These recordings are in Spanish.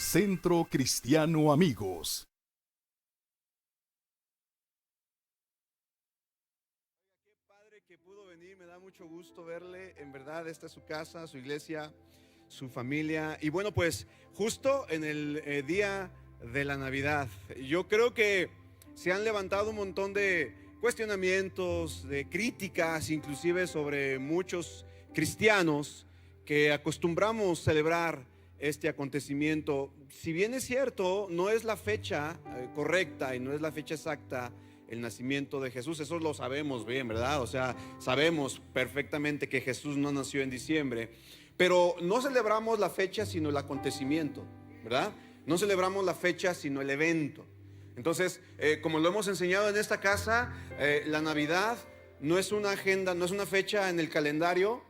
Centro Cristiano Amigos. Padre que pudo venir, me da mucho gusto verle. En verdad, esta es su casa, su iglesia, su familia. Y bueno, pues justo en el día de la Navidad, yo creo que se han levantado un montón de cuestionamientos, de críticas, inclusive sobre muchos cristianos que acostumbramos celebrar este acontecimiento. Si bien es cierto, no es la fecha correcta y no es la fecha exacta el nacimiento de Jesús, eso lo sabemos bien, ¿verdad? O sea, sabemos perfectamente que Jesús no nació en diciembre, pero no celebramos la fecha sino el acontecimiento, ¿verdad? No celebramos la fecha sino el evento. Entonces, como lo hemos enseñado en esta casa, la Navidad no es una agenda, no es una fecha en el calendario,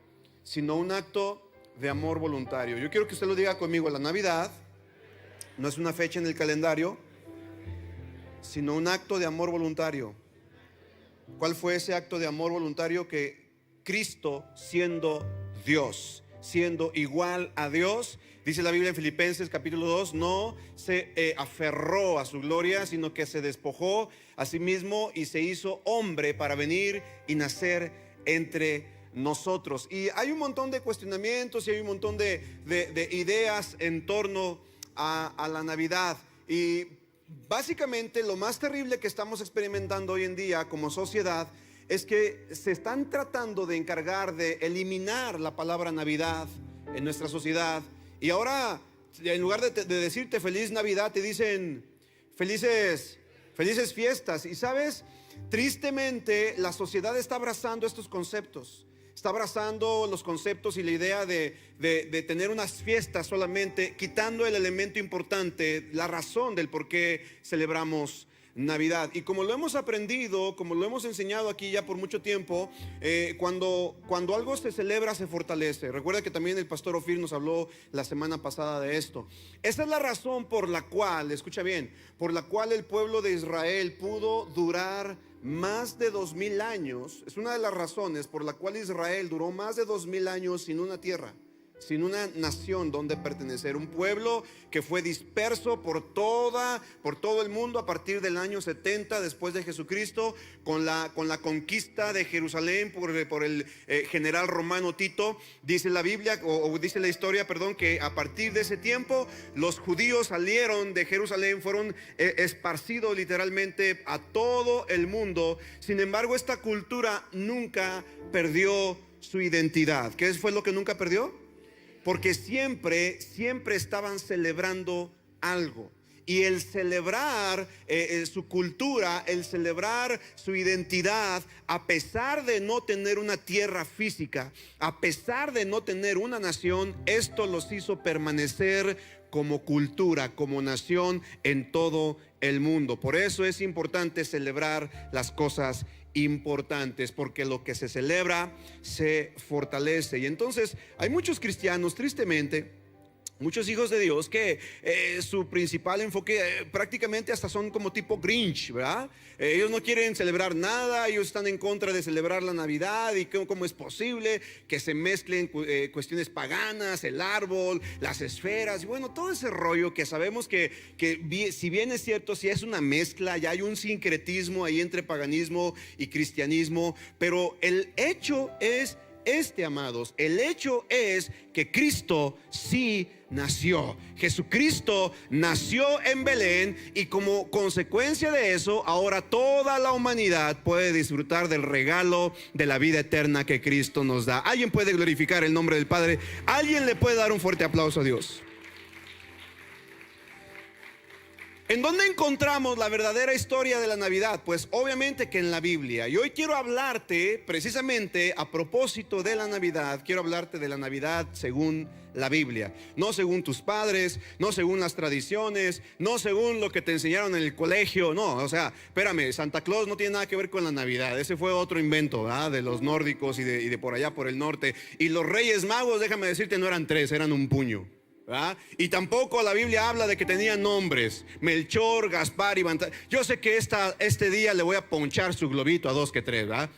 sino un acto de amor voluntario. Yo quiero que usted lo diga conmigo: la Navidad no es una fecha en el calendario, sino un acto de amor voluntario. ¿Cuál fue ese acto de amor voluntario? Que Cristo, siendo Dios, siendo igual a Dios, dice la Biblia en Filipenses capítulo 2, no se aferró a su gloria, sino que se despojó a sí mismo y se hizo hombre para venir y nacer entre nosotros. Y hay un montón de cuestionamientos y hay un montón de ideas en torno a la Navidad. Y básicamente lo más terrible que estamos experimentando hoy en día como sociedad es que se están tratando de encargar de eliminar la palabra Navidad en nuestra sociedad. Y ahora, en lugar de decirte feliz Navidad, te dicen felices fiestas. Y sabes, tristemente la sociedad está abrazando estos conceptos. Está abrazando los conceptos y la idea de tener unas fiestas solamente, quitando el elemento importante, la razón del por qué celebramos Navidad. Y como lo hemos aprendido, como lo hemos enseñado aquí ya por mucho tiempo, cuando algo se celebra, se fortalece. Recuerda que también el pastor Ofir nos habló la semana pasada de esto. Esa es la razón por la cual, escucha bien, por la cual el pueblo de Israel pudo durar más de 2000 años. Es una de las razones por la cual Israel duró más de 2000 años sin una tierra, sin una nación donde pertenecer. Un pueblo que fue disperso por todo el mundo a partir del año 70 después de Jesucristo, con la conquista de Jerusalén por el general romano Tito. Dice la Biblia, o dice la historia, perdón, que a partir de ese tiempo los judíos salieron de Jerusalén, fueron esparcidos literalmente a todo el mundo. Sin embargo, esta cultura nunca perdió su identidad. ¿Qué fue lo que nunca perdió? Porque siempre estaban celebrando algo. Y el celebrar su cultura, el celebrar su identidad, a pesar de no tener una tierra física, a pesar de no tener una nación, esto los hizo permanecer como cultura, como nación en todo el mundo. Por eso es importante celebrar las cosas importantes, porque lo que se celebra se fortalece. Y entonces hay muchos cristianos, tristemente, muchos hijos de Dios que su principal enfoque prácticamente hasta son como tipo Grinch, ¿verdad? Ellos no quieren celebrar nada, ellos están en contra de celebrar la Navidad. Y cómo es posible que se mezclen cuestiones paganas, el árbol, las esferas, y bueno, todo ese rollo que sabemos que si bien es cierto, si es una mezcla, ya hay un sincretismo ahí entre paganismo y cristianismo. Pero el hecho es amados, el hecho es que Cristo sí nació. Jesucristo nació en Belén, y como consecuencia de eso, ahora toda la humanidad puede disfrutar del regalo de la vida eterna que Cristo nos da. ¿Alguien puede glorificar el nombre del Padre? ¿Alguien le puede dar un fuerte aplauso a Dios? ¿En dónde encontramos la verdadera historia de la Navidad? Pues obviamente que en la Biblia. Y hoy quiero hablarte precisamente a propósito de la Navidad. Quiero hablarte de la Navidad según la Biblia, no según tus padres, no según las tradiciones, no según lo que te enseñaron en el colegio. No, o sea, espérame, Santa Claus no tiene nada que ver con la Navidad. Ese fue otro invento, ¿verdad?, de los nórdicos y de por allá por el norte. Y los Reyes Magos, déjame decirte, no eran 3, eran un puño, ¿verdad? Y tampoco la Biblia habla de que tenían nombres: Melchor, Gaspar y Baltasar. Yo sé que este día le voy a ponchar su globito a 2 que 3, ¿verdad?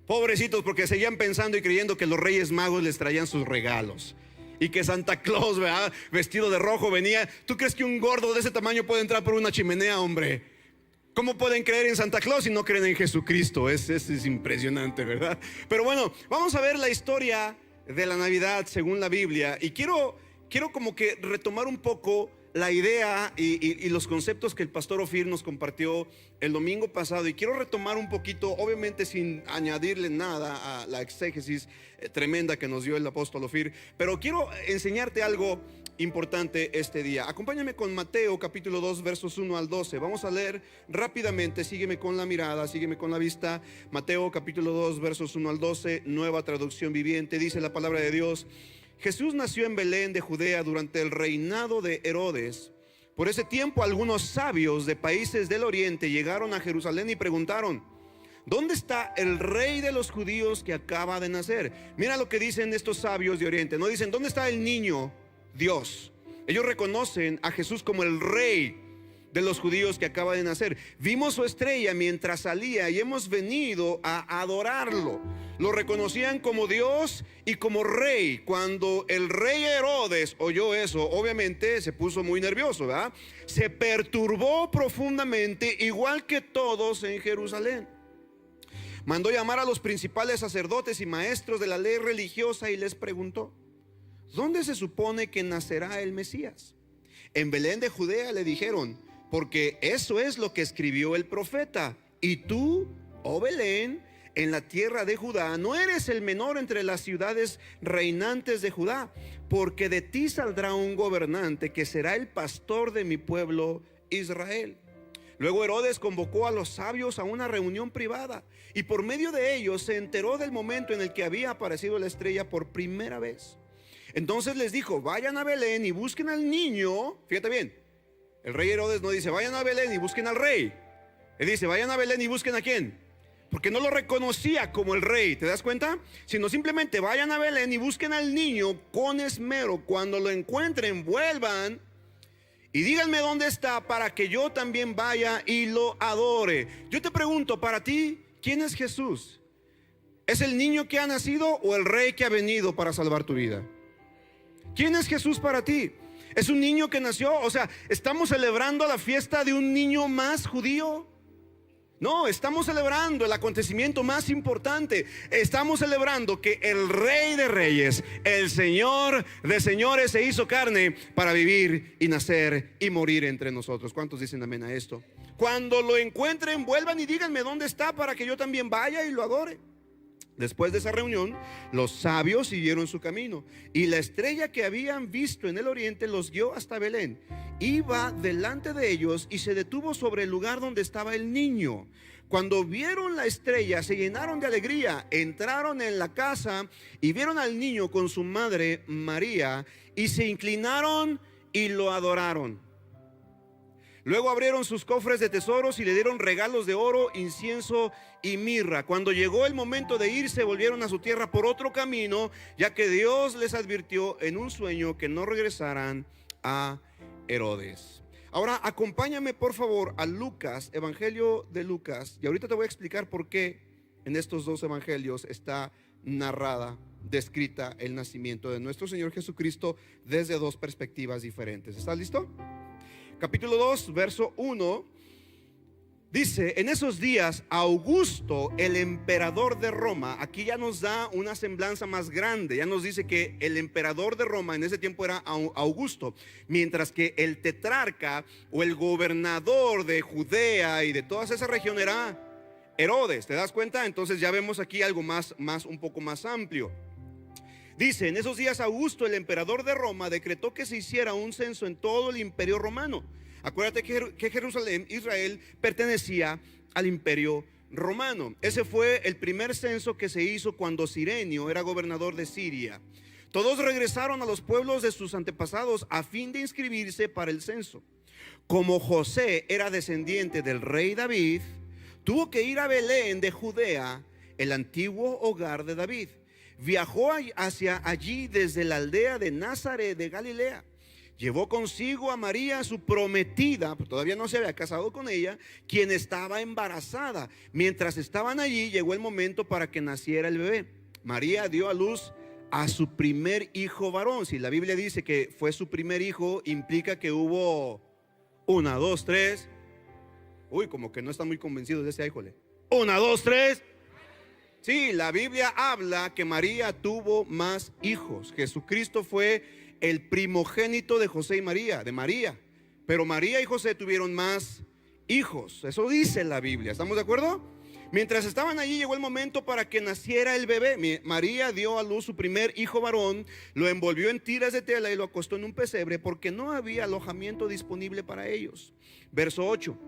Pobrecitos, porque seguían pensando y creyendo que los Reyes Magos les traían sus regalos. y que Santa Claus, ¿verdad?, vestido de rojo venía. ¿Tú crees que un gordo de ese tamaño puede entrar por una chimenea, hombre? ¿Cómo pueden creer en Santa Claus si no creen en Jesucristo? Es impresionante, ¿verdad? Pero bueno, vamos a ver la historia de la Navidad según la Biblia. Y quiero como que retomar un poco la idea y los conceptos que el pastor Ofir nos compartió el domingo pasado. Y quiero retomar un poquito, obviamente sin añadirle nada a la exégesis tremenda que nos dio el apóstol Ofir, pero quiero enseñarte algo importante este día. Acompáñame con Mateo capítulo 2 versos 1 al 12. Vamos a leer rápidamente, sígueme con la mirada, sígueme con la vista. Mateo capítulo 2 versos 1 al 12, Nueva Traducción Viviente. Dice la palabra de Dios: Jesús nació en Belén de Judea durante el reinado de Herodes. Por ese tiempo algunos sabios de países del oriente llegaron a Jerusalén y preguntaron: ¿dónde está el rey de los judíos que acaba de nacer? Mira lo que dicen estos sabios de oriente. No dicen: ¿dónde está el niño Dios? Ellos reconocen a Jesús como el rey de los judíos que acaba de nacer. Vimos su estrella mientras salía y hemos venido a adorarlo. Lo reconocían como Dios y como rey. Cuando el rey Herodes oyó eso, obviamente se puso muy nervioso, ¿verdad? Se perturbó profundamente, igual que todos en Jerusalén. Mandó llamar a los principales sacerdotes y maestros de la ley religiosa y les preguntó: ¿dónde se supone que nacerá el Mesías? En Belén de Judea, le dijeron, porque eso es lo que escribió el profeta. Y tú, oh Belén, en la tierra de Judá, no eres el menor entre las ciudades reinantes de Judá, porque de ti saldrá un gobernante que será el pastor de mi pueblo Israel. Luego Herodes convocó a los sabios a una reunión privada y por medio de ellos se enteró del momento en el que había aparecido la estrella por primera vez. Entonces les dijo: vayan a Belén y busquen al niño. Fíjate bien, el rey Herodes no dice: vayan a Belén y busquen al rey. Él dice: vayan a Belén y busquen ¿a quién? Porque no lo reconocía como el rey, ¿te das cuenta? Sino simplemente vayan a Belén y busquen al niño con esmero. Cuando lo encuentren, vuelvan y díganme dónde está, para que yo también vaya y lo adore. Yo te pregunto, para ti, ¿quién es Jesús? ¿Es el niño que ha nacido o el rey que ha venido para salvar tu vida? ¿Quién es Jesús para ti? ¿Es un niño que nació? O sea, ¿estamos celebrando la fiesta de un niño más judío? No, estamos celebrando el acontecimiento más importante. Estamos celebrando que el Rey de Reyes, el Señor de Señores, se hizo carne para vivir y nacer y morir entre nosotros. ¿Cuántos dicen amén a esto? Cuando lo encuentren, vuelvan y díganme dónde está, para que yo también vaya y lo adore. Después de esa reunión, los sabios siguieron su camino y la estrella que habían visto en el oriente los guió hasta Belén. Iba delante de ellos y se detuvo sobre el lugar donde estaba el niño. Cuando vieron la estrella, se llenaron de alegría. Entraron en la casa y vieron al niño con su madre María y se inclinaron y lo adoraron. Luego abrieron sus cofres de tesoros y le dieron regalos de oro, incienso y mirra. Cuando llegó el momento de irse, volvieron a su tierra por otro camino, ya que Dios les advirtió en un sueño que no regresaran a Herodes. Ahora acompáñame por favor a Lucas, Evangelio de Lucas. Y ahorita te voy a explicar por qué en estos dos evangelios está narrada, descrita el nacimiento de nuestro Señor Jesucristo desde dos perspectivas diferentes. ¿Estás listo? Capítulo 2, verso 1, dice: en esos días Augusto, el emperador de Roma. Aquí ya nos da una semblanza más grande. Ya nos dice que el emperador de Roma en ese tiempo era Augusto, mientras que el tetrarca o el gobernador de Judea y de toda esa región era Herodes. ¿Te das cuenta? Entonces ya vemos aquí algo más un poco más amplio. Dice: en esos días Augusto, el emperador de Roma, decretó que se hiciera un censo en todo el imperio romano. Acuérdate que Jerusalén, Israel, pertenecía al imperio romano. Ese fue el primer censo que se hizo cuando Cirenio era gobernador de Siria. Todos regresaron a los pueblos de sus antepasados a fin de inscribirse para el censo. Como José era descendiente del rey David, tuvo que ir a Belén de Judea, el antiguo hogar de David. Viajó hacia allí desde la aldea de Nazaret de Galilea. Llevó consigo a María, su prometida, pues todavía no se había casado con ella, quien estaba embarazada. Mientras estaban allí, llegó el momento para que naciera el bebé. María dio a luz a su primer hijo varón. Si la Biblia dice que fue su primer hijo, implica que hubo una, dos, tres. Uy, como que no están muy convencidos de ese, híjole. Una, dos, tres. Sí, la Biblia habla que María tuvo más hijos. Jesucristo fue el primogénito de José y María, de María. Pero María y José tuvieron más hijos. Eso dice la Biblia. ¿Estamos de acuerdo? Mientras estaban allí, llegó el momento para que naciera el bebé. María dio a luz su primer hijo varón, lo envolvió en tiras de tela y lo acostó en un pesebre porque no había alojamiento disponible para ellos. Verso 8.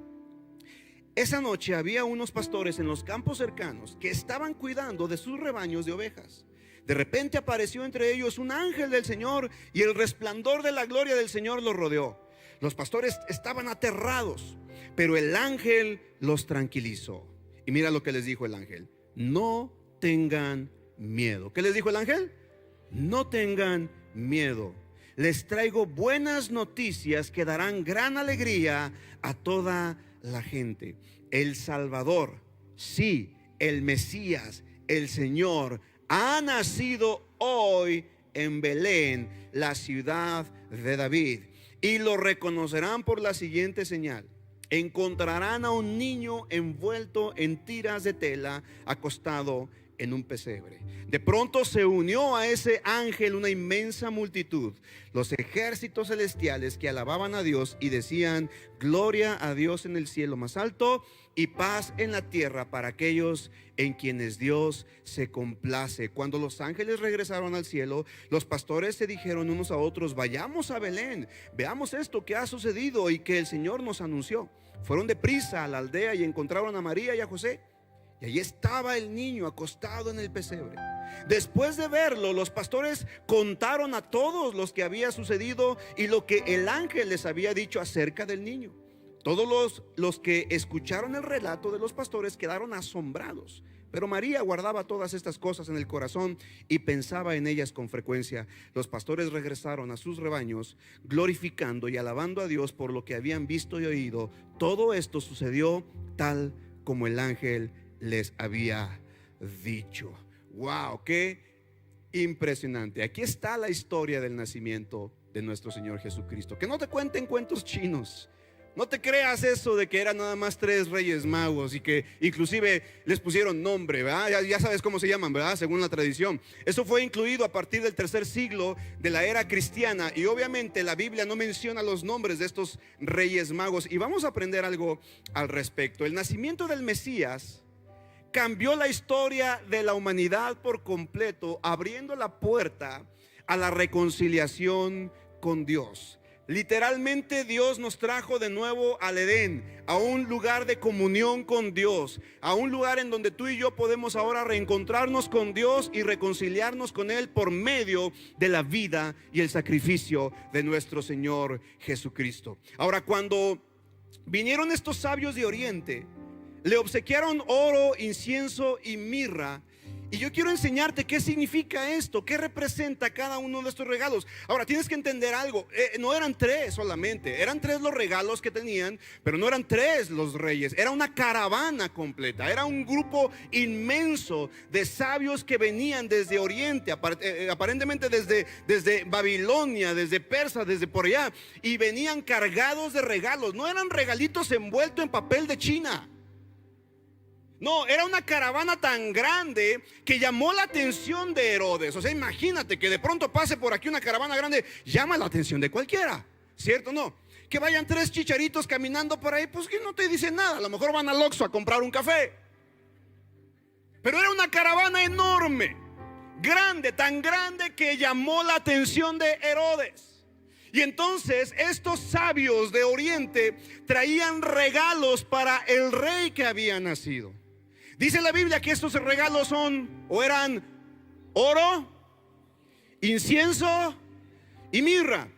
Esa noche había unos pastores en los campos cercanos que estaban cuidando de sus rebaños de ovejas. De repente apareció entre ellos un ángel del Señor y el resplandor de la gloria del Señor los rodeó. Los pastores estaban aterrados, pero el ángel los tranquilizó. Y mira lo que les dijo el ángel: no tengan miedo. ¿Qué les dijo el ángel? No tengan miedo. Les traigo buenas noticias que darán gran alegría a toda la gente. El Salvador, sí, el Mesías, el Señor, ha nacido hoy en Belén, la ciudad de David. Y lo reconocerán por la siguiente señal: encontrarán a un niño envuelto en tiras de tela, acostado en un pesebre. De pronto se unió a ese ángel una inmensa multitud, los ejércitos celestiales que alababan a Dios y decían: gloria a Dios en el cielo más alto y paz en la tierra para aquellos en quienes Dios se complace. Cuando los ángeles regresaron al cielo, los pastores se dijeron unos a otros: vayamos a Belén, veamos esto que ha sucedido y que el Señor nos anunció. Fueron deprisa a la aldea y encontraron a María y a José, y allí estaba el niño acostado en el pesebre. Después de verlo, los pastores contaron a todos los que había sucedido y lo que el ángel les había dicho acerca del niño. Todos los que escucharon el relato de los pastores quedaron asombrados. Pero María guardaba todas estas cosas en el corazón y pensaba en ellas con frecuencia. Los pastores regresaron a sus rebaños, glorificando y alabando a Dios por lo que habían visto y oído. Todo esto sucedió tal como el ángel les había dicho. Wow, qué impresionante. Aquí está la historia del nacimiento de nuestro Señor Jesucristo. Que no te cuenten cuentos chinos. No te creas eso de que eran nada más 3 reyes magos y que inclusive les pusieron nombre, ¿verdad? Ya sabes cómo se llaman, ¿verdad? Según la tradición. Eso fue incluido a partir del 3er siglo de la era cristiana, y obviamente la Biblia no menciona los nombres de estos reyes magos. Y vamos a aprender algo al respecto. El nacimiento del Mesías cambió la historia de la humanidad por completo, abriendo la puerta a la reconciliación con Dios. Literalmente Dios nos trajo de nuevo al Edén, a un lugar de comunión con Dios, a un lugar en donde tú y yo podemos ahora reencontrarnos con Dios y reconciliarnos con Él por medio de la vida y el sacrificio de nuestro Señor Jesucristo. Ahora, cuando vinieron estos sabios de Oriente, le obsequiaron oro, incienso y mirra. Y yo quiero enseñarte qué significa esto, qué representa cada uno de estos regalos. Ahora tienes que entender algo, no eran 3 solamente, eran 3 los regalos que tenían, pero no eran 3 los reyes, era una caravana completa, era un grupo inmenso de sabios que venían desde Oriente, aparentemente desde Babilonia, desde Persia, desde por allá, y venían cargados de regalos. No eran regalitos envueltos en papel de China. No, era una caravana tan grande que llamó la atención de Herodes. O sea, imagínate que de pronto pase por aquí una caravana grande, llama la atención de cualquiera, ¿cierto o no? Que vayan 3 chicharitos caminando por ahí, pues que no te dicen nada. A lo mejor van al Oxxo a comprar un café. Pero era una caravana enorme, grande, tan grande que llamó la atención de Herodes. Y entonces estos sabios de Oriente traían regalos para el rey que había nacido. Dice la Biblia que estos regalos eran oro, incienso y mirra.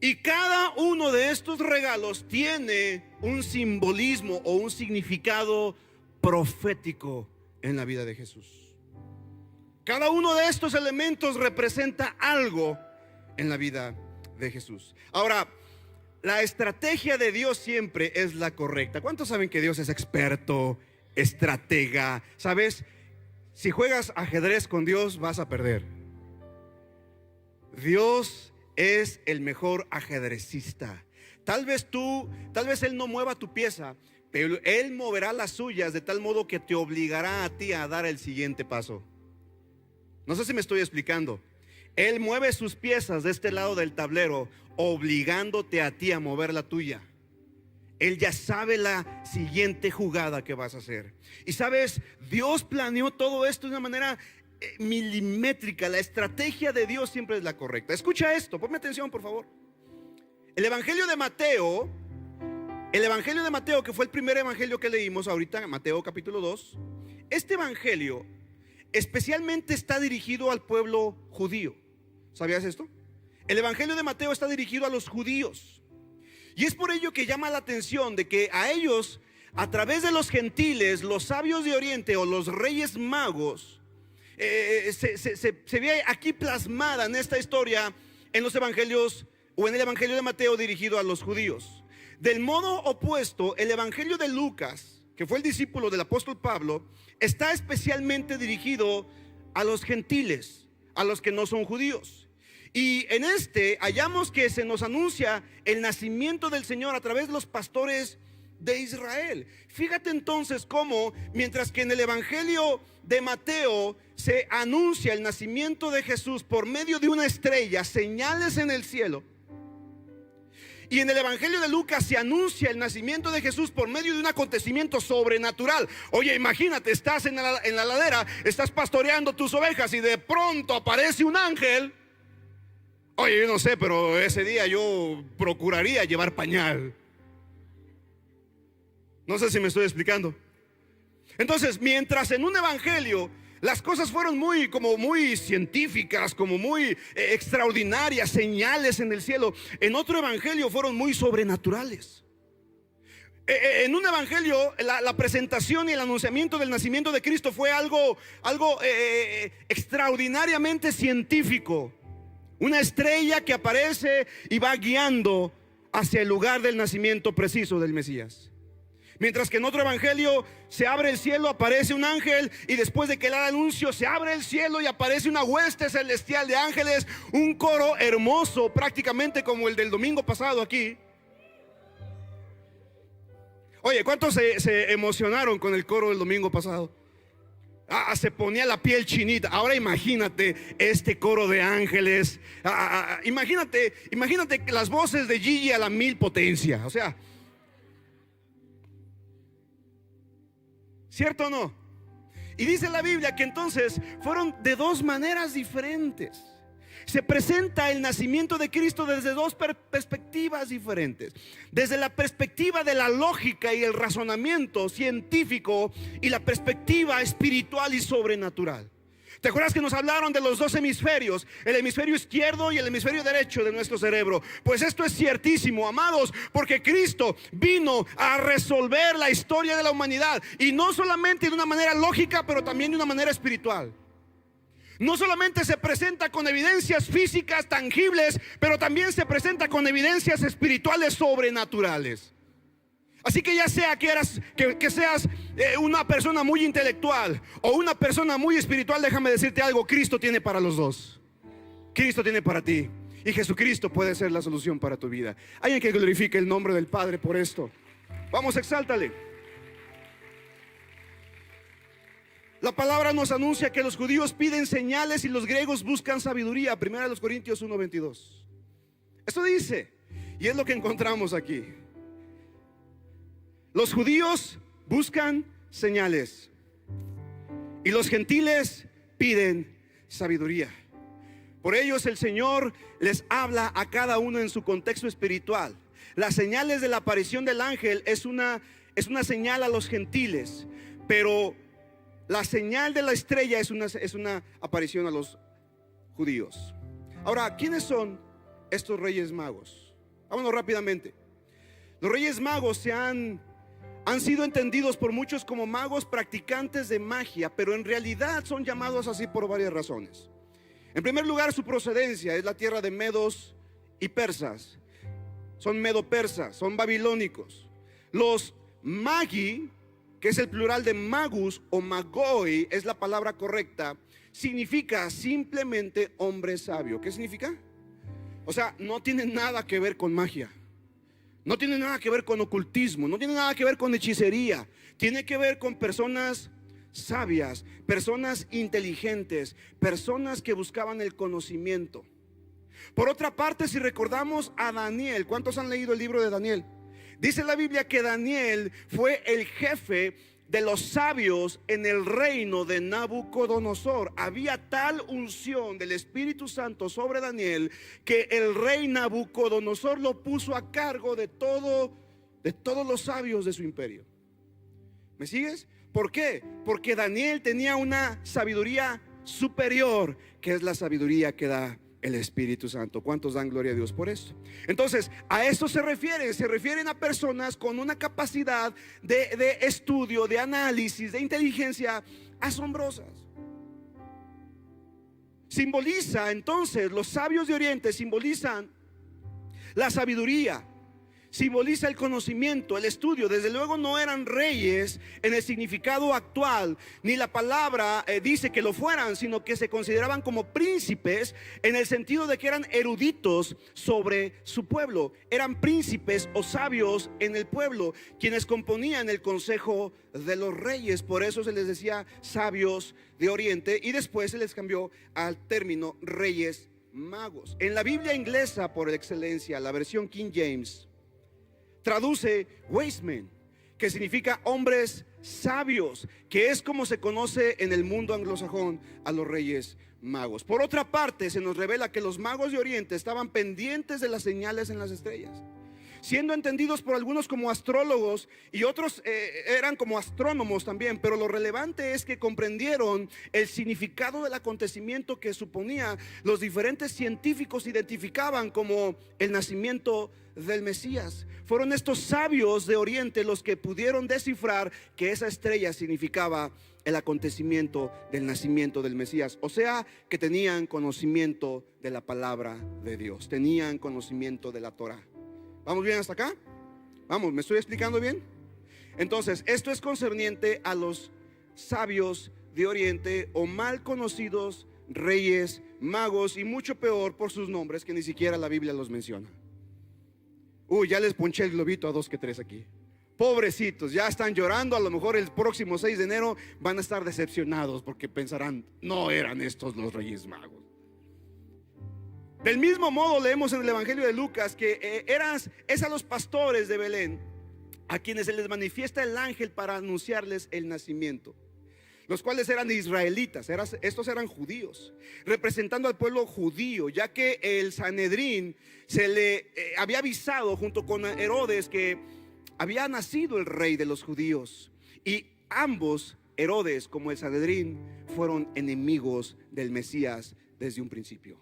Y cada uno de estos regalos tiene un simbolismo o un significado profético en la vida de Jesús. Cada uno de estos elementos representa algo en la vida de Jesús. Ahora, la estrategia de Dios siempre es la correcta. ¿Cuántos saben que Dios es experto, estratega? ¿Sabes? si juegas ajedrez con Dios, vas a perder. Dios es el mejor ajedrecista. Tal vez Él no mueva tu pieza, pero Él moverá las suyas de tal modo que te obligará a ti a dar el siguiente paso. No sé si me estoy explicando. Él mueve sus piezas de este lado del tablero, obligándote a ti a mover la tuya. Él ya sabe la siguiente jugada que vas a hacer. Y sabes, Dios planeó todo esto de una manera milimétrica. La estrategia de Dios siempre es la correcta. Escucha esto, ponme atención por favor. El Evangelio de Mateo, que fue el primer evangelio que leímos ahorita, Mateo capítulo 2. Este evangelio especialmente está dirigido al pueblo judío. ¿Sabías esto? El evangelio de Mateo está dirigido a los judíos. Y es por ello que llama la atención de que a ellos, a través de los gentiles, los sabios de Oriente o los reyes magos, se ve aquí plasmada en esta historia en los evangelios o en el evangelio de Mateo dirigido a los judíos. Del modo opuesto, el evangelio de Lucas, que fue el discípulo del apóstol Pablo, está especialmente dirigido a los gentiles, a los que no son judíos. Y en este hallamos que se nos anuncia el nacimiento del Señor a través de los pastores de Israel. Fíjate entonces cómo, mientras que en el evangelio de Mateo se anuncia el nacimiento de Jesús por medio de una estrella, señales en el cielo, y en el evangelio de Lucas se anuncia el nacimiento de Jesús por medio de un acontecimiento sobrenatural. Oye, imagínate, estás en la ladera, estás pastoreando tus ovejas y de pronto aparece un ángel. Oye, yo no sé, pero ese día yo procuraría llevar pañal. No sé si me estoy explicando. Entonces, mientras en un evangelio las cosas fueron muy científicas, como muy extraordinarias, señales en el cielo, en otro evangelio fueron muy sobrenaturales. En un evangelio la presentación y el anunciamiento del nacimiento de Cristo fue algo extraordinariamente científico. Una estrella que aparece y va guiando hacia el lugar del nacimiento preciso del Mesías. Mientras que en otro evangelio se abre el cielo, aparece un ángel, y después de que le da el anuncio se abre el cielo y aparece una hueste celestial de ángeles, un coro hermoso, prácticamente como el del domingo pasado aquí. Oye, ¿cuántos se emocionaron con el coro del domingo pasado? Se ponía la piel chinita. Ahora imagínate este coro de ángeles. Imagínate las voces de Gigi a la 1000 potencia. O sea, ¿cierto o no? Y dice la Biblia que entonces fueron de dos maneras diferentes. Se presenta el nacimiento de Cristo desde dos perspectivas diferentes. Desde la perspectiva de la lógica y el razonamiento científico y la perspectiva espiritual y sobrenatural. ¿Te acuerdas que nos hablaron de los dos hemisferios? El hemisferio izquierdo y el hemisferio derecho de nuestro cerebro. Pues esto es ciertísimo, amados, porque Cristo vino a resolver la historia de la humanidad. Y no solamente de una manera lógica, pero también de una manera espiritual. No solamente se presenta con evidencias físicas tangibles, pero también se presenta con evidencias espirituales sobrenaturales. Así que ya sea que seas una persona muy intelectual o una persona muy espiritual, déjame decirte algo: Cristo tiene para los dos. Cristo tiene para ti, y Jesucristo puede ser la solución para tu vida. Alguien que glorifique el nombre del Padre por esto. Vamos, exáltale. La palabra nos anuncia que los judíos piden señales y los griegos buscan sabiduría. 1 Corintios 1:22. Esto dice, y es lo que encontramos aquí. Los judíos buscan señales y los gentiles piden sabiduría. Por ellos el Señor les habla a cada uno en su contexto espiritual. Las señales de la aparición del ángel es una señal a los gentiles, pero la señal de la estrella es una aparición a los judíos. Ahora, ¿quiénes son estos reyes magos? Vámonos rápidamente. Los reyes magos han sido entendidos por muchos como magos practicantes de magia, pero en realidad son llamados así por varias razones. En primer lugar, su procedencia es la tierra de medos y persas. Son medo-persas, son babilónicos. Los magi que es el plural de magus o magoi, es la palabra correcta, significa simplemente hombre sabio. ¿Qué significa? O sea, no tiene nada que ver con magia, no tiene nada que ver con ocultismo, no tiene nada que ver con hechicería. Tiene que ver con personas sabias, personas inteligentes, personas que buscaban el conocimiento. Por otra parte, si recordamos a Daniel, ¿cuántos han leído el libro de Daniel? Dice la Biblia que Daniel fue el jefe de los sabios en el reino de Nabucodonosor. Había tal unción del Espíritu Santo sobre Daniel que el rey Nabucodonosor lo puso a cargo de todos los sabios de su imperio. ¿Me sigues? ¿Por qué? Porque Daniel tenía una sabiduría superior, que es la sabiduría que da el Espíritu Santo. ¿Cuántos dan gloria a Dios por eso? Entonces, a eso se refieren a personas con una capacidad de estudio, de análisis, de inteligencia asombrosas. Simboliza entonces, los sabios de Oriente simbolizan la sabiduría, simboliza el conocimiento, el estudio. Desde luego no eran reyes en el significado actual, ni la palabra dice que lo fueran, sino que se consideraban como príncipes en el sentido de que eran eruditos sobre su pueblo. Eran príncipes o sabios en el pueblo, quienes componían el consejo de los reyes. Por eso se les decía sabios de Oriente, y después se les cambió al término reyes magos. En la Biblia inglesa por excelencia, la versión King James, traduce wise men, que significa hombres sabios, que es como se conoce en el mundo anglosajón a los reyes magos. Por otra parte, se nos revela que los magos de Oriente estaban pendientes de las señales en las estrellas, siendo entendidos por algunos como astrólogos y otros eran como astrónomos también. Pero lo relevante es que comprendieron el significado del acontecimiento que suponía. Los diferentes científicos identificaban como el nacimiento del Mesías. Fueron estos sabios de Oriente los que pudieron descifrar que esa estrella significaba el acontecimiento del nacimiento del Mesías. O sea, que tenían conocimiento de la palabra de Dios, tenían conocimiento de la Torah. ¿Vamos bien hasta acá? Vamos, ¿me estoy explicando bien? Entonces, esto es concerniente a los sabios de Oriente, o mal conocidos reyes magos, y mucho peor por sus nombres que ni siquiera la Biblia los menciona. Ya les ponché el globito a 2 que 3 aquí. Pobrecitos, ya están llorando. A lo mejor el próximo 6 de enero van a estar decepcionados porque pensarán, no eran estos los reyes magos. Del mismo modo leemos en el Evangelio de Lucas que es a los pastores de Belén a quienes se les manifiesta el ángel para anunciarles el nacimiento, los cuales eran israelitas, estos eran judíos, representando al pueblo judío, ya que el Sanedrín se le había avisado junto con Herodes que había nacido el rey de los judíos, y ambos, Herodes como el Sanedrín, fueron enemigos del Mesías desde un principio.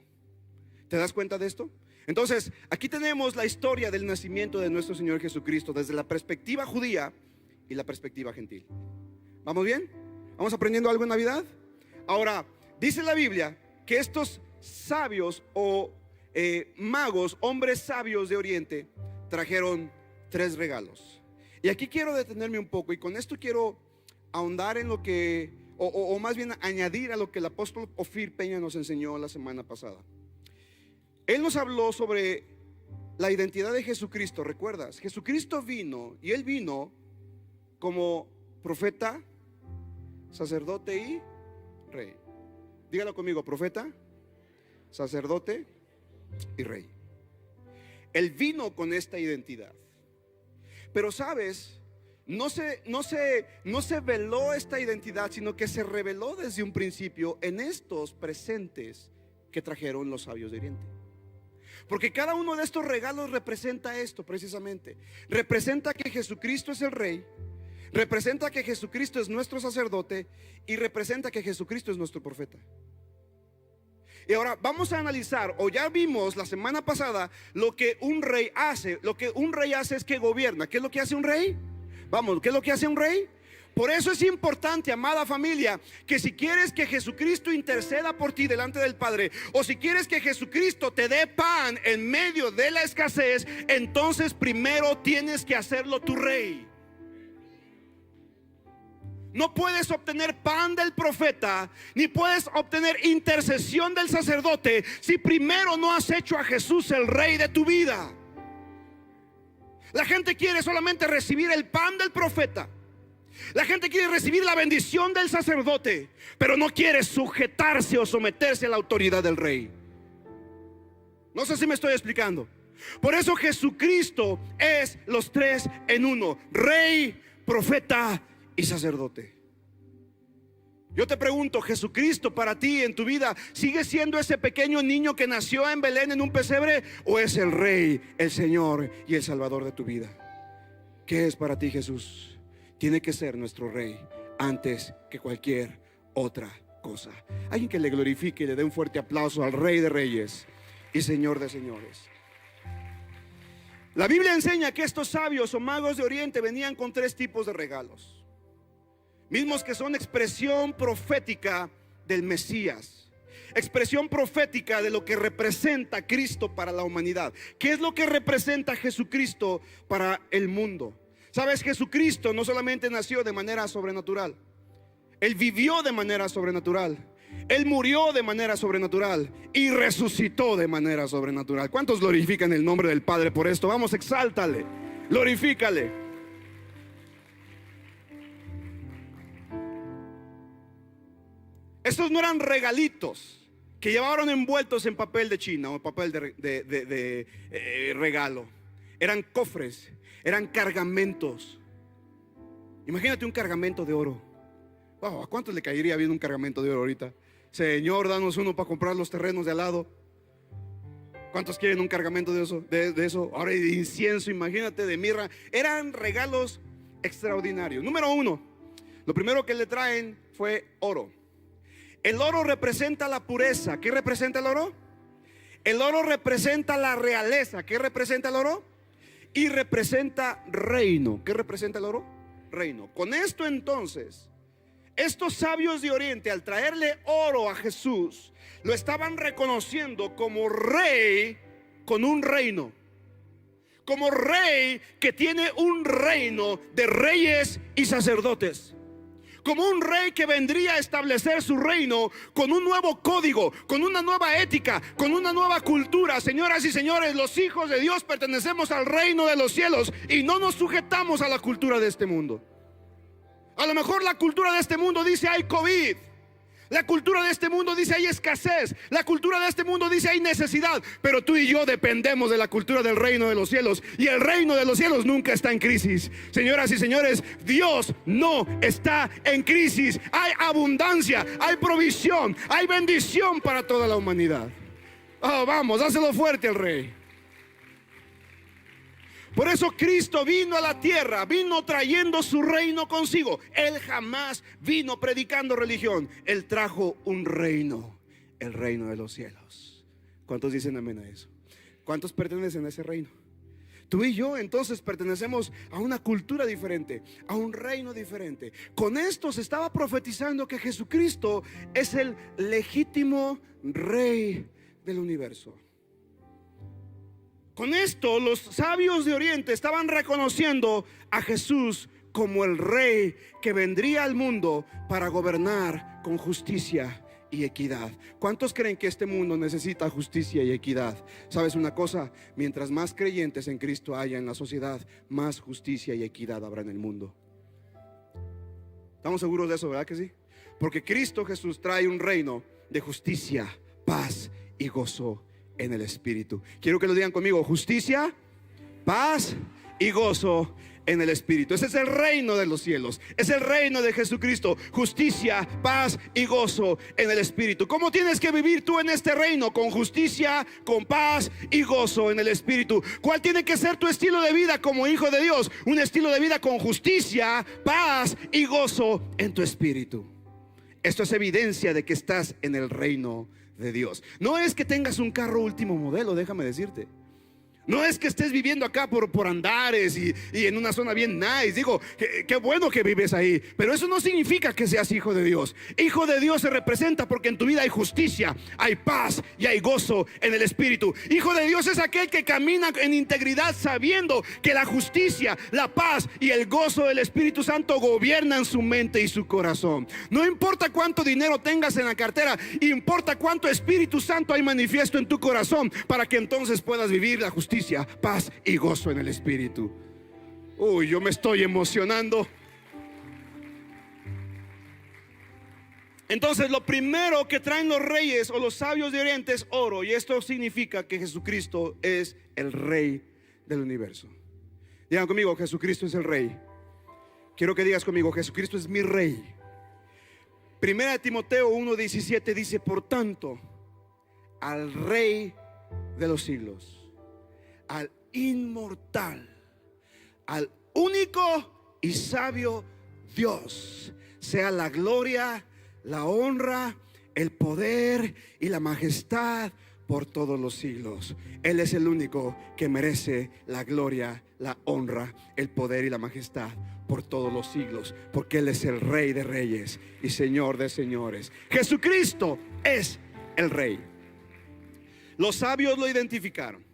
¿Te das cuenta de esto? Entonces, aquí tenemos la historia del nacimiento de nuestro Señor Jesucristo desde la perspectiva judía y la perspectiva gentil. ¿Vamos bien? ¿Vamos aprendiendo algo en Navidad? Ahora, dice la Biblia que estos sabios o magos, hombres sabios de Oriente, trajeron 3 regalos. Y aquí quiero detenerme un poco, y con esto quiero ahondar en lo que, o más bien añadir a lo que el apóstol Ofir Peña nos enseñó la semana pasada. Él nos habló sobre la identidad de Jesucristo. ¿Recuerdas? Jesucristo vino, y Él vino como profeta, sacerdote y rey. Dígalo conmigo: profeta, sacerdote y rey. Él vino con esta identidad. Pero sabes, no se veló esta identidad, sino que se reveló desde un principio en estos presentes que trajeron los sabios de Oriente. Porque cada uno de estos regalos representa esto precisamente. Representa que Jesucristo es el rey, representa que Jesucristo es nuestro sacerdote, y representa que Jesucristo es nuestro profeta. Y ahora vamos a analizar, o ya vimos la semana pasada, lo que un rey hace. Lo que un rey hace es que gobierna. ¿Qué es lo que hace un rey? Vamos, ¿qué es lo que hace un rey? Por eso es importante, amada familia, que si quieres que Jesucristo interceda por ti delante del Padre, o si quieres que Jesucristo te dé pan en medio de la escasez, entonces primero tienes que hacerlo tu rey. No puedes obtener pan del profeta, ni puedes obtener intercesión del sacerdote si primero no has hecho a Jesús el rey de tu vida. La gente quiere solamente recibir el pan del profeta. La gente quiere recibir la bendición del sacerdote, pero no quiere sujetarse o someterse a la autoridad del rey. No sé si me estoy explicando. Por eso Jesucristo es los tres en uno: rey, profeta y sacerdote. Yo te pregunto, ¿Jesucristo para ti en tu vida sigue siendo ese pequeño niño que nació en Belén en un pesebre, o es el Rey, el Señor y el Salvador de tu vida? ¿Qué es para ti Jesús? Tiene que ser nuestro Rey antes que cualquier otra cosa. Alguien que le glorifique y le dé un fuerte aplauso al Rey de Reyes y Señor de Señores. La Biblia enseña que estos sabios o magos de Oriente venían con tres tipos de regalos, mismos que son expresión profética del Mesías, expresión profética de lo que representa Cristo para la humanidad. ¿Qué es lo que representa Jesucristo para el mundo? Sabes, Jesucristo no solamente nació de manera sobrenatural, Él vivió de manera sobrenatural, Él murió de manera sobrenatural y resucitó de manera sobrenatural. ¿Cuántos glorifican el nombre del Padre por esto? Vamos, exáltale, glorifícale. Estos no eran regalitos que llevaron envueltos en papel de China o papel de regalo. Eran cofres, eran cargamentos. Imagínate un cargamento de oro. Wow, ¿a cuántos le caería bien un cargamento de oro ahorita? Señor, danos uno para comprar los terrenos de al lado. ¿Cuántos quieren un cargamento de eso? De eso. Ahora de incienso, imagínate, de mirra. Eran regalos extraordinarios. Número uno, lo primero que le traen fue oro. El oro representa la pureza. ¿Qué representa el oro? El oro representa la realeza. ¿Qué representa el oro? Y representa reino. ¿Qué representa el oro? Reino. Con esto entonces, estos sabios de Oriente, al traerle oro a Jesús, lo estaban reconociendo como rey con un reino, como rey que tiene un reino de reyes y sacerdotes, como un rey que vendría a establecer su reino con un nuevo código, con una nueva ética, con una nueva cultura. Señoras y señores, los hijos de Dios pertenecemos al reino de los cielos y no nos sujetamos a la cultura de este mundo. A lo mejor la cultura de este mundo dice hay COVID, la cultura de este mundo dice hay escasez, la cultura de este mundo dice hay necesidad, pero tú y yo dependemos de la cultura del reino de los cielos, y el reino de los cielos nunca está en crisis. Señoras y señores, Dios no está en crisis. Hay abundancia, hay provisión, hay bendición para toda la humanidad. Oh, vamos, dáselo fuerte al Rey. Por eso Cristo vino a la tierra, vino trayendo su reino consigo. Él jamás vino predicando religión. Él trajo un reino, el reino de los cielos. ¿Cuántos dicen amén a eso? ¿Cuántos pertenecen a ese reino? Tú y yo entonces pertenecemos a una cultura diferente, a un reino diferente. Con esto se estaba profetizando que Jesucristo es el legítimo rey del universo. Con esto los sabios de Oriente estaban reconociendo a Jesús como el rey que vendría al mundo para gobernar con justicia y equidad. ¿Cuántos creen que este mundo necesita justicia y equidad? ¿Sabes una cosa? Mientras más creyentes en Cristo haya en la sociedad, más justicia y equidad habrá en el mundo. ¿Estamos seguros de eso, verdad que sí? Porque Cristo Jesús trae un reino de justicia, paz y gozo en el Espíritu. Quiero que lo digan conmigo: justicia, paz y gozo en el Espíritu. Ese es el reino de los cielos, es el reino de Jesucristo. Justicia, paz y gozo en el Espíritu. ¿Cómo tienes que vivir tú en este reino? Con justicia, con paz y gozo en el Espíritu. ¿Cuál tiene que ser tu estilo de vida como hijo de Dios? Un estilo de vida con justicia, paz y gozo en tu espíritu. Esto es evidencia de que estás en el reino de Dios. No es que tengas un carro último modelo, déjame decirte. No es que estés viviendo acá por andares y en una zona bien nice. Digo, qué bueno que vives ahí, pero eso no significa que seas hijo de Dios. Hijo de Dios se representa porque en tu vida hay justicia, hay paz y hay gozo en el Espíritu. Hijo de Dios es aquel que camina en integridad sabiendo que la justicia, la paz y el gozo del Espíritu Santo gobiernan su mente y su corazón. No importa cuánto dinero tengas en la cartera, importa cuánto Espíritu Santo hay manifiesto en tu corazón, para que entonces puedas vivir la justicia, paz y gozo en el Espíritu. Uy, yo me estoy emocionando. Entonces, lo primero que traen los reyes o los sabios de Oriente es oro, y esto significa que Jesucristo es el Rey del universo. Digan conmigo: Jesucristo es el Rey. Quiero que digas conmigo: Jesucristo es mi Rey. Primera de Timoteo 1:17 dice: por tanto, al Rey de los siglos, al inmortal, al único y sabio Dios, sea la gloria, la honra, el poder y la majestad por todos los siglos. Él es el único que merece la gloria, la honra, el poder y la majestad por todos los siglos, porque Él es el Rey de reyes y Señor de señores. Jesucristo es el Rey. Los sabios lo identificaron.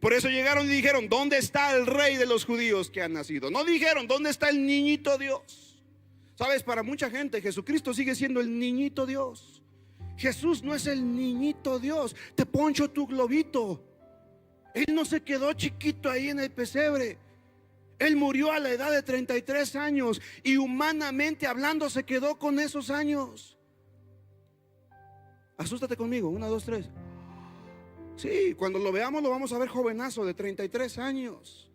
Por eso llegaron y dijeron: ¿dónde está el Rey de los judíos que ha nacido? No dijeron: ¿dónde está el niñito Dios? Sabes, para mucha gente Jesucristo sigue siendo el niñito Dios. Jesús no es el niñito Dios. Te poncho tu globito. Él no se quedó chiquito ahí en el pesebre. Él murió a la edad de 33 años y humanamente hablando se quedó con esos años. Asústate conmigo: 1, 2, 3. Sí, cuando lo veamos lo vamos a ver jovenazo de 33 años.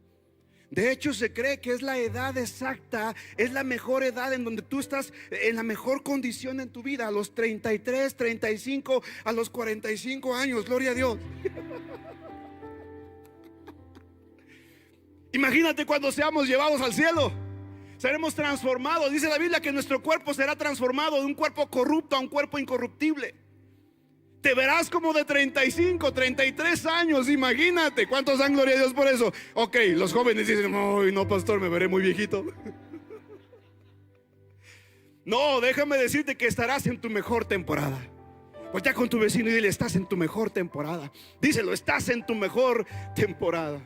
De hecho, se cree que es la edad exacta, es la mejor edad en donde tú estás en la mejor condición en tu vida. A los 33, 35, a los 45 años, gloria a Dios. Imagínate cuando seamos llevados al cielo. Seremos transformados. Dice la Biblia que nuestro cuerpo será transformado de un cuerpo corrupto a un cuerpo incorruptible. Te verás como de 35, 33 años. Imagínate. ¿Cuántos dan gloria a Dios por eso? Ok, los jóvenes dicen: ay, no, pastor, me veré muy viejito. No, déjame decirte que estarás en tu mejor temporada. Pues ya con tu vecino y dile: estás en tu mejor temporada. Díselo: estás en tu mejor temporada.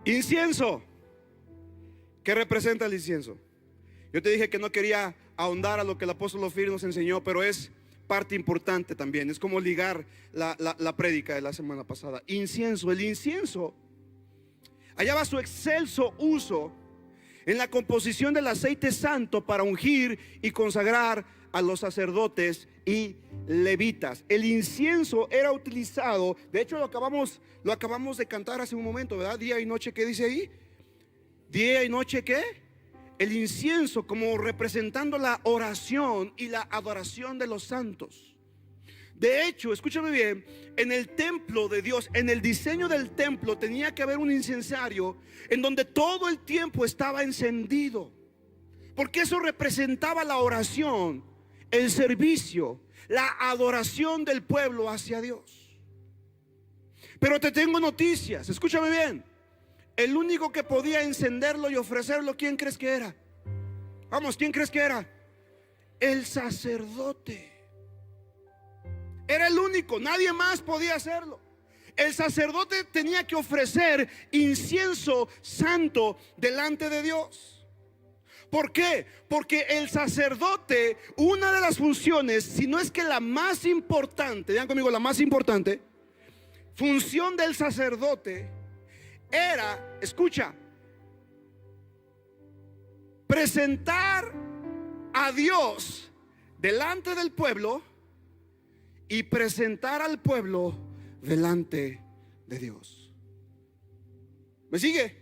Incienso. ¿Qué representa el incienso? Yo te dije que no quería ahondar a lo que el apóstol Ofir nos enseñó, pero es parte importante también. Es como ligar la prédica de la semana pasada. Incienso. El incienso hallaba su excelso uso en la composición del aceite santo para ungir y consagrar a los sacerdotes y levitas. El incienso era utilizado, de hecho lo acabamos de cantar hace un momento, ¿verdad? Día y noche, ¿qué dice ahí? Día y noche, ¿qué? El incienso como representando la oración y la adoración de los santos. De hecho, escúchame bien, en el templo de Dios, en el diseño del templo tenía que haber un incensario en donde todo el tiempo estaba encendido, porque eso representaba la oración, el servicio, la adoración del pueblo hacia Dios. Pero te tengo noticias, escúchame bien. El único que podía encenderlo y ofrecerlo, ¿quién crees que era? Vamos, ¿quién crees que era? El sacerdote. Era el único, nadie más podía hacerlo. El sacerdote tenía que ofrecer incienso santo delante de Dios. ¿Por qué? Porque el sacerdote, una de las funciones, si no es que la más importante, digan conmigo, la más importante función del sacerdote era, escucha, presentar a Dios delante del pueblo y presentar al pueblo delante de Dios. ¿Me sigue?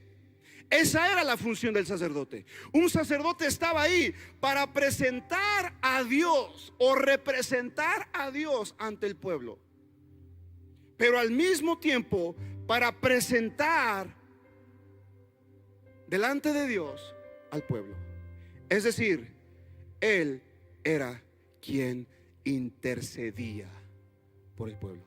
Esa era la función del sacerdote. Un sacerdote estaba ahí para presentar a Dios o representar a Dios ante el pueblo, pero al mismo tiempo para presentar delante de Dios al pueblo. Es decir, Él era quien intercedía por el pueblo.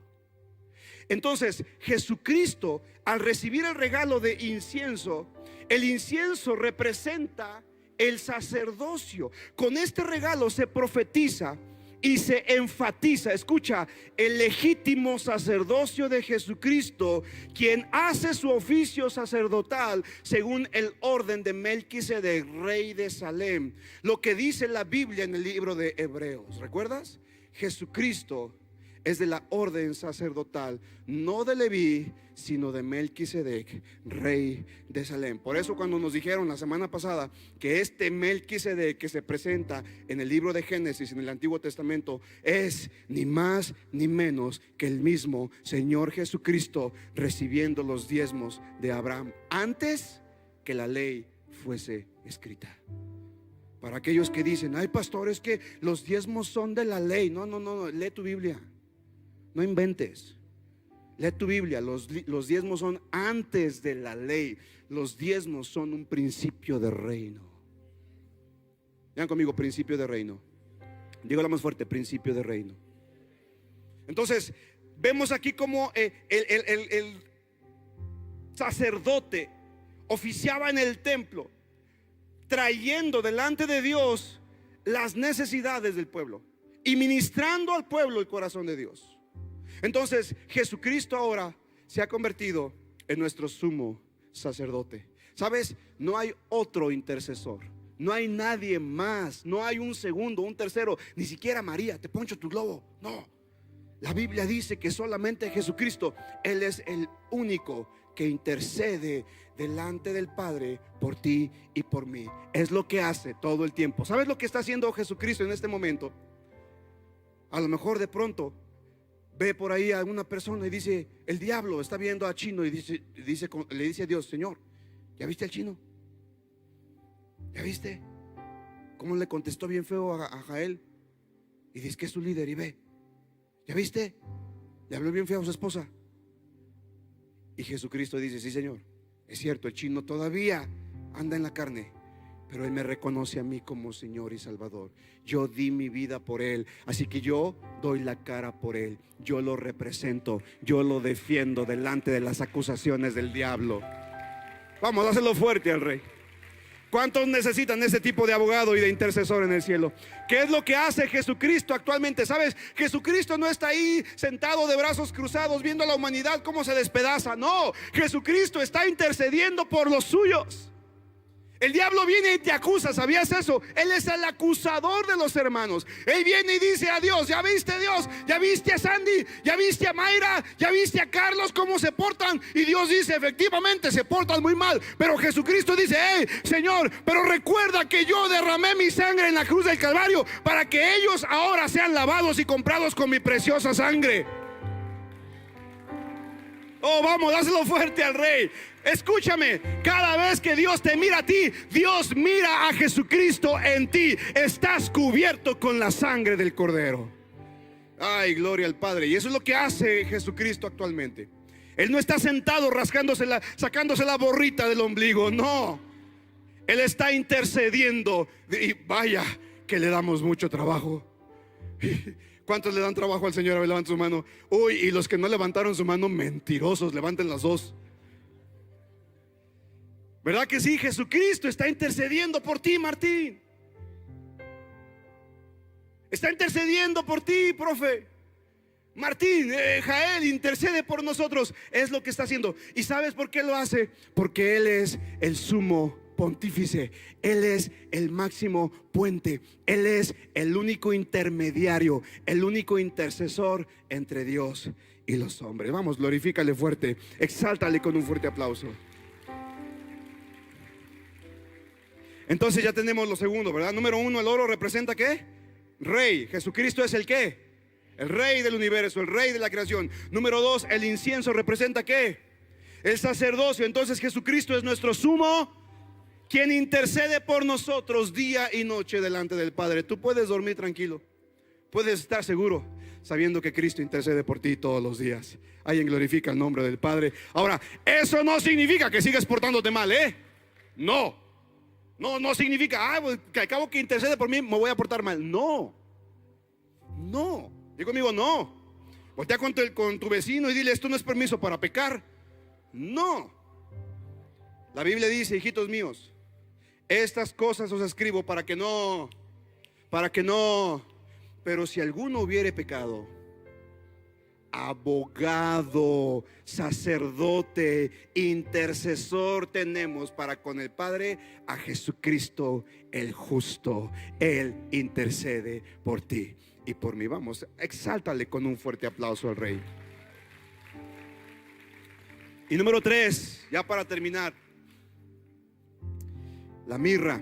Entonces Jesucristo, al recibir el regalo de incienso, el incienso representa el sacerdocio. Con este regalo se profetiza y se enfatiza, escucha, el legítimo sacerdocio de Jesucristo, quien hace su oficio sacerdotal según el orden de Melquisedec, rey de Salem. Lo que dice la Biblia en el libro de Hebreos, ¿recuerdas? Jesucristo es de la orden sacerdotal, no de Leví, sino de Melquisedec, rey de Salem. Por eso cuando nos dijeron la semana pasada que este Melquisedec que se presenta en el libro de Génesis, en el Antiguo Testamento, es ni más ni menos que el mismo Señor Jesucristo recibiendo los diezmos de Abraham antes que la ley fuese escrita. Para aquellos que dicen: ay, pastor, es que los diezmos son de la ley. No, lee tu Biblia. No inventes. Lee tu Biblia. Los diezmos son antes de la ley. Los diezmos son un principio de reino. Vean conmigo, principio de reino. Dígalo más fuerte: principio de reino. Entonces vemos aquí como el sacerdote oficiaba en el templo, trayendo delante de Dios las necesidades del pueblo y ministrando al pueblo el corazón de Dios. Entonces Jesucristo ahora se ha convertido en nuestro sumo sacerdote. ¿Sabes? No hay otro intercesor, no hay nadie más, no hay un segundo, un tercero, ni siquiera María, te poncho tu globo. No, la Biblia dice que solamente Jesucristo, Él es el único que intercede delante del Padre por ti y por mí. Es lo que hace todo el tiempo. ¿Sabes lo que está haciendo Jesucristo en este momento? A lo mejor de pronto ve por ahí a una persona y dice: el diablo está viendo a Chino y le dice a Dios: Señor, ¿ya viste al Chino? ¿Ya viste cómo le contestó bien feo a Jael? Y dice que es su líder. Y ve, ¿ya viste? Le habló bien feo a su esposa. Y Jesucristo dice: sí, Señor, es cierto, el Chino todavía anda en la carne, pero él me reconoce a mí como Señor y Salvador. Yo di mi vida por él, así que yo doy la cara por él. Yo lo represento, yo lo defiendo delante de las acusaciones del diablo. Vamos, dáselo fuerte al Rey. ¿Cuántos necesitan ese tipo de abogado y de intercesor en el cielo? ¿Qué es lo que hace Jesucristo actualmente? ¿Sabes? Jesucristo no está ahí sentado de brazos cruzados viendo a la humanidad cómo se despedaza. No, Jesucristo está intercediendo por los suyos. El diablo viene y te acusa, ¿sabías eso? Él es el acusador de los hermanos. Él viene y dice a Dios: ¿ya viste, Dios? ¿Ya viste a Sandy? ¿Ya viste a Mayra? ¿Ya viste a Carlos cómo se portan? Y Dios dice: efectivamente se portan muy mal. Pero Jesucristo dice: hey, Señor, pero recuerda que yo derramé mi sangre en la cruz del Calvario para que ellos ahora sean lavados y comprados con mi preciosa sangre. Oh, vamos, dáselo fuerte al Rey. Escúchame, cada vez que Dios te mira a ti, Dios mira a Jesucristo en ti. Estás cubierto con la sangre del Cordero. Ay, gloria al Padre. Y eso es lo que hace Jesucristo actualmente. Él no está sentado sacándose la borrita del ombligo. No, Él está intercediendo. Y vaya que le damos mucho trabajo. ¿Cuántos le dan trabajo al Señor? A ver, levanten su mano. Uy, y los que no levantaron su mano, mentirosos, levanten las dos. ¿Verdad que sí? Jesucristo está intercediendo por ti, Martín. Está intercediendo por ti, profe. Martín, Jael, intercede por nosotros. Es lo que está haciendo. ¿Y sabes por qué lo hace? Porque Él es el sumo pontífice. Él es el máximo puente. Él es el único intermediario, el único intercesor entre Dios y los hombres. Vamos, glorifícale fuerte. Exáltale con un fuerte aplauso. Entonces ya tenemos lo segundo, ¿verdad? Número uno, el oro representa ¿qué? Rey. Jesucristo es el ¿qué? El Rey del universo, el Rey de la creación. Número dos, el incienso representa ¿qué? El sacerdocio. Entonces Jesucristo es nuestro sumo, quien intercede por nosotros día y noche delante del Padre. Tú puedes dormir tranquilo, puedes estar seguro sabiendo que Cristo intercede por ti todos los días. Alguien glorifica el nombre del Padre. Ahora, eso no significa que sigas portándote mal, No. No significa, pues, que al cabo que intercede por mí me voy a portar mal. No, No. Digo conmigo, no. Voltea con tu vecino y dile, esto no es permiso para pecar. No. La Biblia dice, hijitos míos, estas cosas os escribo para que no, pero si alguno hubiere pecado, abogado, sacerdote, intercesor tenemos para con el Padre, a Jesucristo el justo. Él intercede por ti y por mí. Vamos, exáltale con un fuerte aplauso al Rey. Y número 3, ya para terminar, la mirra.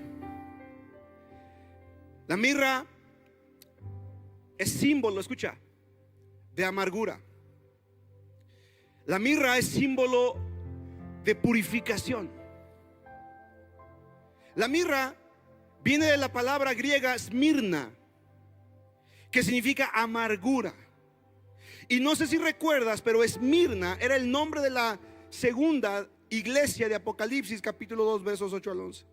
La mirra es símbolo, escucha, de amargura. La mirra es símbolo de purificación. La mirra viene de la palabra griega smirna, que significa amargura. Y no sé si recuerdas, pero Esmirna era el nombre de la segunda iglesia de Apocalipsis, capítulo 2, versos 8 al 11.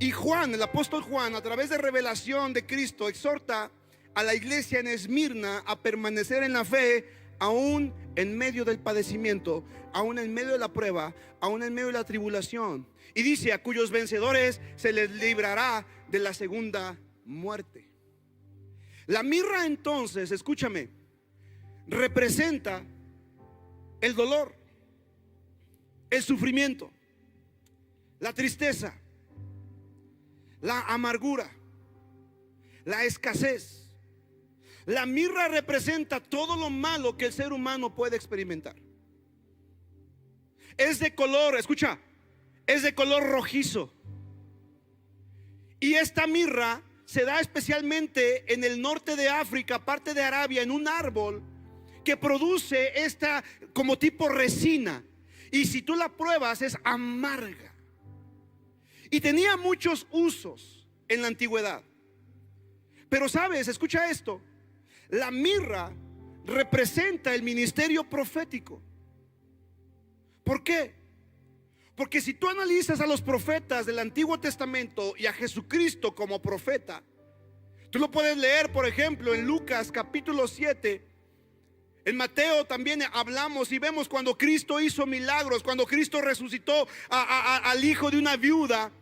Y Juan, el apóstol Juan, a través de revelación de Cristo, exhorta a la iglesia en Esmirna a permanecer en la fe, aún en medio del padecimiento, aún en medio de la prueba, aún en medio de la tribulación. Y dice, a cuyos vencedores se les librará de la segunda muerte. La mirra, entonces, escúchame, representa el dolor, el sufrimiento, la tristeza, la amargura, la escasez. La mirra representa todo lo malo que el ser humano puede experimentar. Es de color, escucha, es de color rojizo. Y esta mirra se da especialmente en el norte de África, parte de Arabia, en un árbol que produce esta como tipo resina. Y si tú la pruebas es amarga. Y tenía muchos usos en la antigüedad. Pero sabes, escucha esto, la mirra representa el ministerio profético. ¿Por qué? Porque si tú analizas a los profetas del Antiguo Testamento y a Jesucristo como profeta, tú lo puedes leer, por ejemplo, en Lucas capítulo 7. En Mateo también hablamos y vemos cuando Cristo hizo milagros, cuando Cristo resucitó al hijo de una viuda.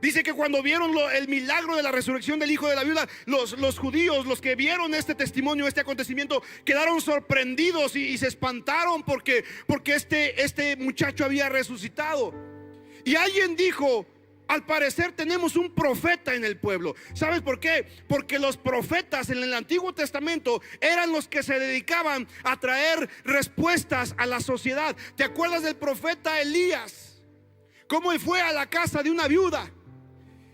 Dice que cuando vieron el milagro de la resurrección del hijo de la viuda, los judíos, los que vieron este testimonio, este acontecimiento, quedaron sorprendidos y se espantaron porque este muchacho había resucitado. Y alguien dijo, al parecer tenemos un profeta en el pueblo. ¿Sabes por qué? Porque los profetas en el Antiguo Testamento eran los que se dedicaban a traer respuestas a la sociedad. ¿Te acuerdas del profeta Elías? Cómo él fue a la casa de una viuda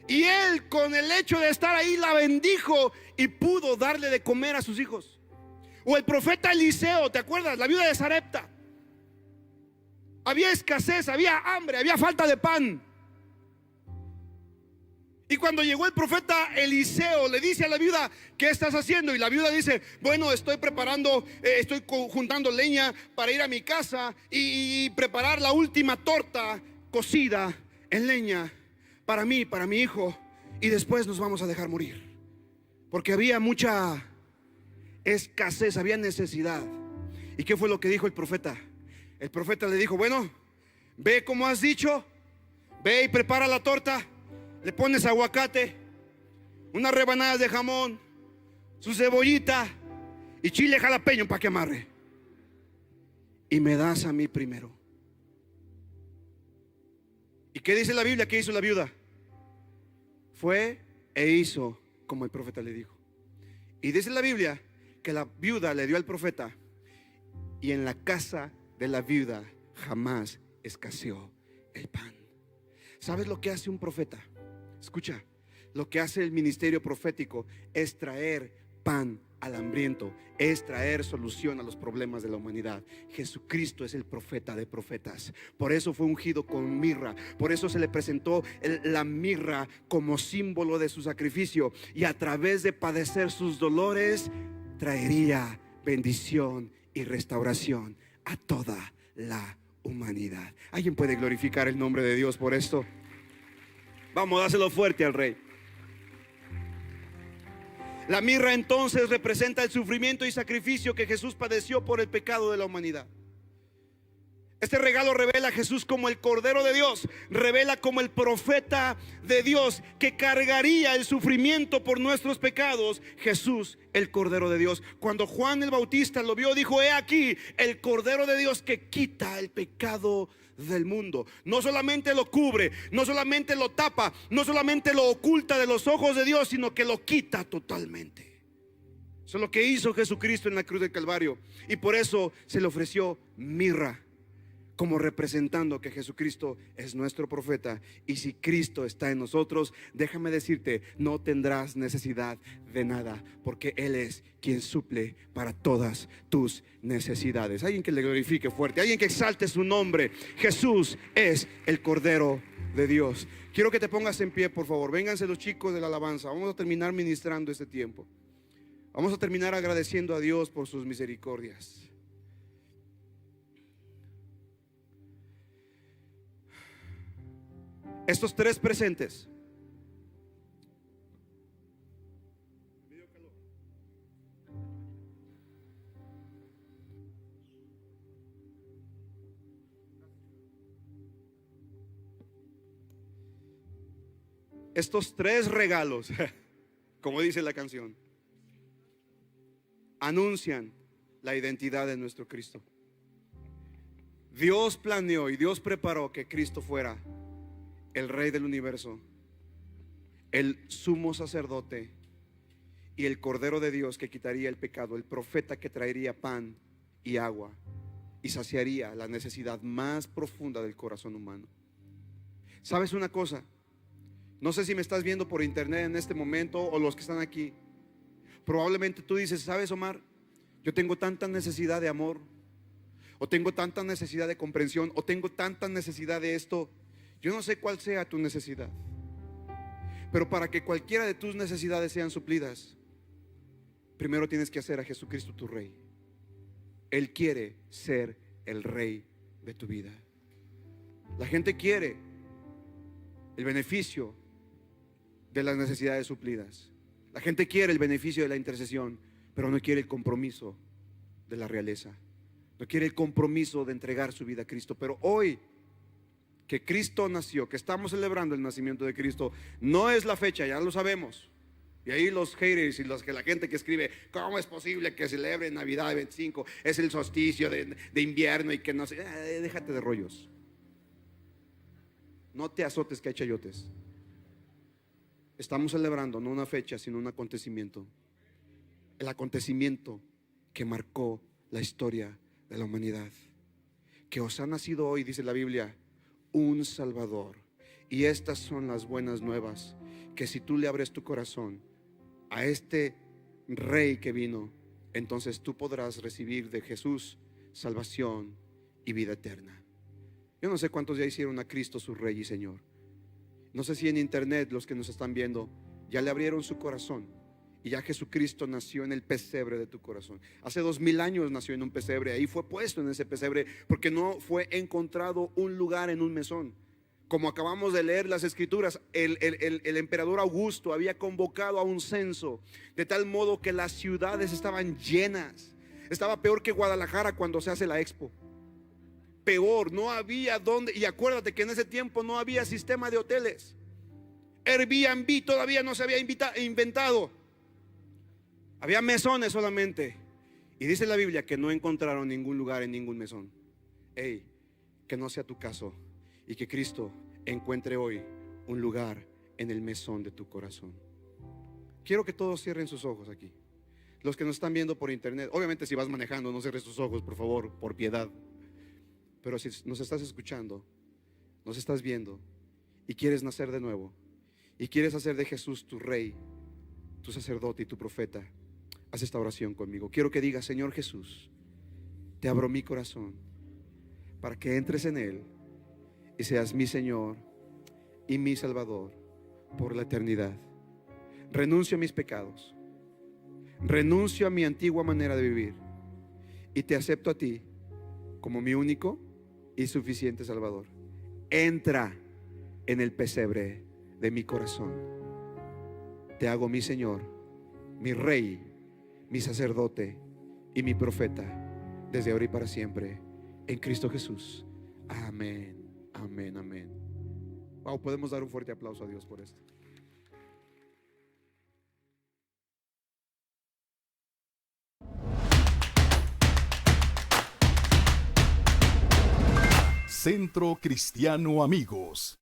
y él, con el hecho de estar ahí, la bendijo y pudo darle de comer a sus hijos. O el profeta Eliseo, ¿te acuerdas? La viuda de Sarepta. Había escasez, había hambre, había falta de pan. Y cuando llegó el profeta Eliseo, le dice a la viuda, ¿qué estás haciendo? Y la viuda dice, bueno, estoy juntando leña para ir a mi casa y preparar la última torta cocida en leña para mí, para mi hijo, y después nos vamos a dejar morir. Porque había mucha escasez, había necesidad. ¿Y qué fue lo que dijo el profeta? El profeta le dijo, bueno, ve como has dicho, ve y prepara la torta. Le pones aguacate, unas rebanadas de jamón, su cebollita y chile jalapeño para que amarre. Y me das a mí primero. ¿Y qué dice la Biblia? ¿Qué hizo la viuda? Fue e hizo como el profeta le dijo. Y dice la Biblia que la viuda le dio al profeta, y en la casa de la viuda jamás escaseó el pan. ¿Sabes lo que hace un profeta? Escucha, lo que hace el ministerio profético es traer pan al hambriento, es traer solución a los problemas de la humanidad. Jesucristo es el profeta de profetas. Por eso fue ungido con mirra. Por eso se le presentó la mirra como símbolo de su sacrificio. Y a través de padecer sus dolores, traería bendición y restauración a toda la humanidad. ¿Alguien puede glorificar el nombre de Dios por esto? Vamos, dáselo fuerte al Rey. La mirra entonces representa el sufrimiento y sacrificio que Jesús padeció por el pecado de la humanidad. Este regalo revela a Jesús como el Cordero de Dios, revela como el profeta de Dios que cargaría el sufrimiento por nuestros pecados. Jesús, el Cordero de Dios. Cuando Juan el Bautista lo vio, dijo: he aquí el Cordero de Dios que quita el pecado del mundo. No solamente lo cubre, no solamente lo tapa, no solamente lo oculta de los ojos de Dios, sino que lo quita totalmente. Eso es lo que hizo Jesucristo en la cruz del Calvario, y por eso se le ofreció mirra, como representando que Jesucristo es nuestro profeta. Y si Cristo está en nosotros, déjame decirte, no tendrás necesidad de nada, porque Él es quien suple para todas tus necesidades. Alguien que le glorifique fuerte, alguien que exalte su nombre. Jesús es el Cordero de Dios. Quiero que te pongas en pie, por favor. Vénganse los chicos de la alabanza. Vamos a terminar ministrando este tiempo. Vamos a terminar agradeciendo a Dios por sus misericordias. Estos tres presentes estos tres regalos, como dice la canción, anuncian la identidad de nuestro Cristo. Dios planeó y Dios preparó que Cristo fuera el Rey del universo, el sumo sacerdote y el Cordero de Dios que quitaría el pecado, el profeta que traería pan y agua y saciaría la necesidad más profunda del corazón humano. ¿Sabes una cosa? No sé si me estás viendo por internet en este momento o los que están aquí. Probablemente tú dices: ¿sabes, Omar? Yo tengo tanta necesidad de amor, o tengo tanta necesidad de comprensión, o tengo tanta necesidad de esto. Yo no sé cuál sea tu necesidad, pero para que cualquiera de tus necesidades sean suplidas, primero tienes que hacer a Jesucristo tu Rey. Él quiere ser el Rey de tu vida. La gente quiere el beneficio de las necesidades suplidas. La gente quiere el beneficio de la intercesión, pero no quiere el compromiso de la realeza. No quiere el compromiso de entregar su vida a Cristo. Pero hoy que Cristo nació, que estamos celebrando el nacimiento de Cristo, no es la fecha, ya lo sabemos. Y ahí los haters y la gente que escribe: ¿cómo es posible que celebre Navidad 25? Es el solsticio de invierno y que no sé. Déjate de rollos. No te azotes que hay chayotes. Estamos celebrando no una fecha, sino un acontecimiento. El acontecimiento que marcó la historia de la humanidad. Que os ha nacido hoy, dice la Biblia, un Salvador. Y estas son las buenas nuevas, que si tú le abres tu corazón a este Rey que vino, entonces tú podrás recibir de Jesús salvación y vida eterna. Yo no sé cuántos ya hicieron a Cristo su Rey y Señor. No sé si en internet los que nos están viendo ya le abrieron su corazón y ya Jesucristo nació en el pesebre de tu corazón. Hace 2000 años nació en un pesebre. Ahí fue puesto en ese pesebre porque no fue encontrado un lugar en un mesón. Como acabamos de leer las escrituras, el emperador Augusto había convocado a un censo, de tal modo que las ciudades estaban llenas. Estaba peor que Guadalajara cuando se hace la expo. Peor, no había dónde. Y acuérdate que en ese tiempo no había sistema de hoteles. Airbnb todavía no se había inventado. Había mesones solamente. Y dice la Biblia que no encontraron ningún lugar en ningún mesón. Hey, que no sea tu caso, y que Cristo encuentre hoy un lugar en el mesón de tu corazón. Quiero que todos cierren sus ojos aquí. Los que nos están viendo por internet, obviamente si vas manejando no cierres tus ojos, por favor, por piedad. Pero si nos estás escuchando, nos estás viendo y quieres nacer de nuevo, y quieres hacer de Jesús tu Rey, tu sacerdote y tu profeta, haz esta oración conmigo. Quiero que digas: Señor Jesús, te abro mi corazón para que entres en él y seas mi Señor y mi Salvador por la eternidad. Renuncio a mis pecados, renuncio a mi antigua manera de vivir y te acepto a ti como mi único y suficiente Salvador. Entra en el pesebre de mi corazón. Te hago mi Señor mi Rey, mi sacerdote y mi profeta, desde ahora y para siempre, en Cristo Jesús. Amén, amén, amén. Wow, podemos dar un fuerte aplauso a Dios por esto. Centro Cristiano Amigos.